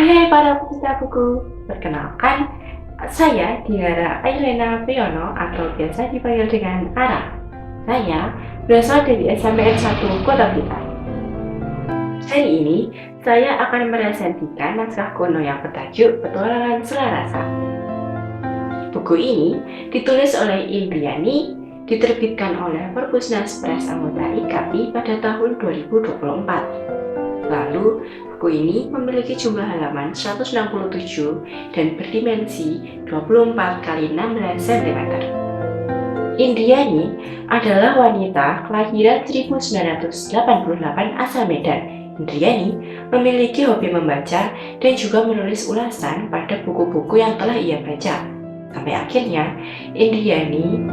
Hai para pecinta buku, perkenalkan saya Diara Ailena Priyono atau biasa dipanggil dengan Ara. Saya berasal dari SMPN 1 Kota Blitar. Hari ini saya akan meresensikan naskah kuno yang bertajuk Petualangan Selarasa. Buku ini ditulis oleh Indriani, diterbitkan oleh Perpusnas Press anggota IKI pada tahun 2024. Lalu, buku ini memiliki jumlah halaman 167 dan berdimensi 24 x 16 cm. Indriani adalah wanita kelahiran 1988 asal Medan. Indriani memiliki hobi membaca dan juga menulis ulasan pada buku-buku yang telah ia baca. Sampai akhirnya, Indriani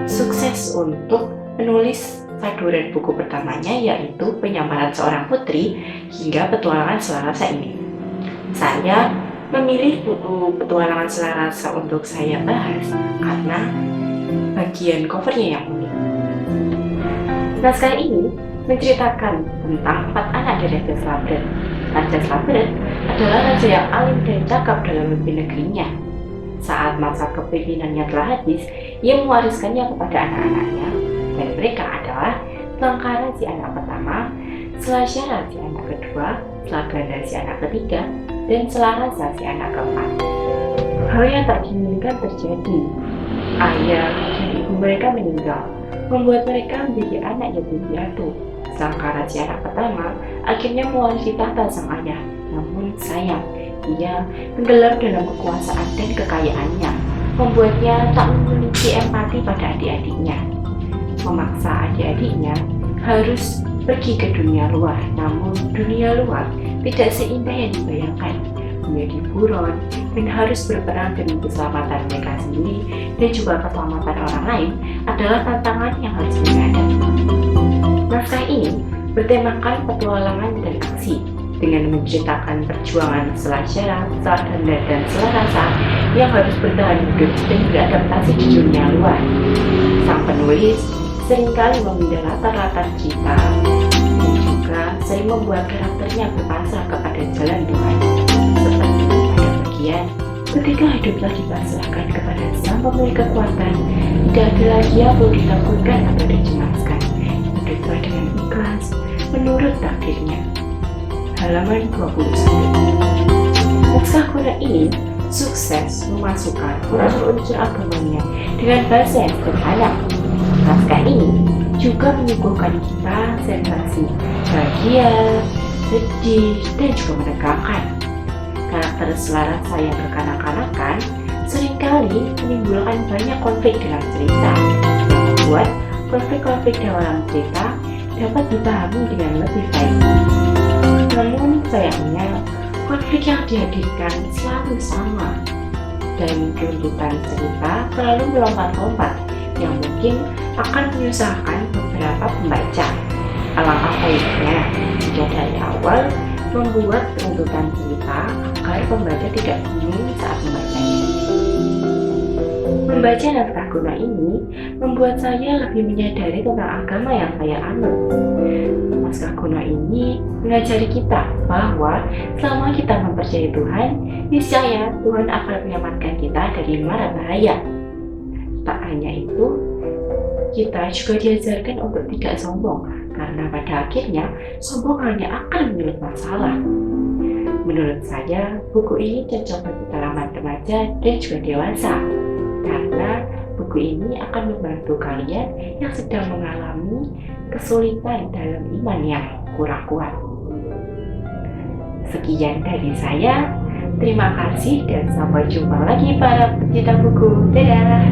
sukses untuk menulis saduran buku pertamanya, yaitu Penyamaran Seorang Putri hingga Petualangan Selarasa ini. Saya memilih buku Petualangan Selarasa untuk saya bahas karena bagian covernya yang unik. Naskah ini menceritakan tentang 4 anak dari Raja Slabret. Raja Slabret adalah raja yang alim dan cakap dalam memimpin negerinya. Saat masa kepemimpinannya telah habis, ia mewariskannya kepada anak-anaknya, dan mereka adalah Selangkara si anak pertama, Selasyara si anak kedua, Selaganda si anak ketiga, dan Selarasa si anak keempat. Hal yang tak diinginkan terjadi. Ayah dan ibu mereka meninggal, membuat mereka menjadi anak yatim piatu. Selangkara si anak pertama akhirnya mewarisi tahta sang ayah, namun sayang, ia tenggelam dalam kekuasaan dan kekayaannya, membuatnya tak memiliki empati pada adik-adiknya. Memaksa adik-adiknya harus pergi ke dunia luar, namun dunia luar tidak seindah yang dibayangkan, menjadi buron dan harus berperang demi keselamatan mereka sendiri dan juga keselamatan orang lain adalah tantangan yang harus dihadapi. Naskah ini bertemakan petualangan dan aksi, dengan menceritakan perjuangan Selasyara, Selaganda, dan Selarasa yang harus bertahan hidup dan beradaptasi di dunia luar. Sang penulis seringkali memindah latar-latar kita dan juga sering membuat karakternya berpasrah kepada jalan Tuhan, seperti pada bagian ketika hidup telah dipasrahkan kepada Sang Pemilik Kekuatan, tidak ada lagi yang perlu ditakutkan atau dicemaskan. Hiduplah dengan ikhlas menurut takdirnya. Halaman 21. Naskah kuno ini sukses memasukkan unsur-unsur agamanya dengan bahasa yang sederhana. Naskah ini juga menyuguhkan kita sensasi bahagia, sedih, dan juga menegangkan. Karakter Selarasa yang berkanak-kanakan seringkali menimbulkan banyak konflik dalam cerita, yang membuat konflik-konflik dalam cerita dapat dipahami dengan lebih baik. Namun sayangnya, konflik yang dihadirkan selalu sama, dan tuntutan cerita selalu melompat-lompat yang mungkin akan menyusahkan beberapa pembaca. Alangkah baiknya jika dari awal membuat tuntutan cerita agar pembaca tidak bingung saat membacanya. Membaca naskah kuno ini membuat saya lebih menyadari tentang agama yang saya anut. Naskah kuno ini mengajari kita bahwa selama kita mempercayai Tuhan, niscaya Tuhan akan menyelamatkan kita dari mara bahaya. Tak hanya itu, kita juga diajarkan untuk tidak sombong, karena pada akhirnya sombong hanya akan menyulut masalah. Menurut saya, buku ini cocok bagi kalangan remaja dan juga dewasa, karena buku ini akan membantu kalian yang sedang mengalami kesulitan dalam iman yang kurang kuat. Sekian dari saya, terima kasih dan sampai jumpa lagi para pecinta buku. Dadah!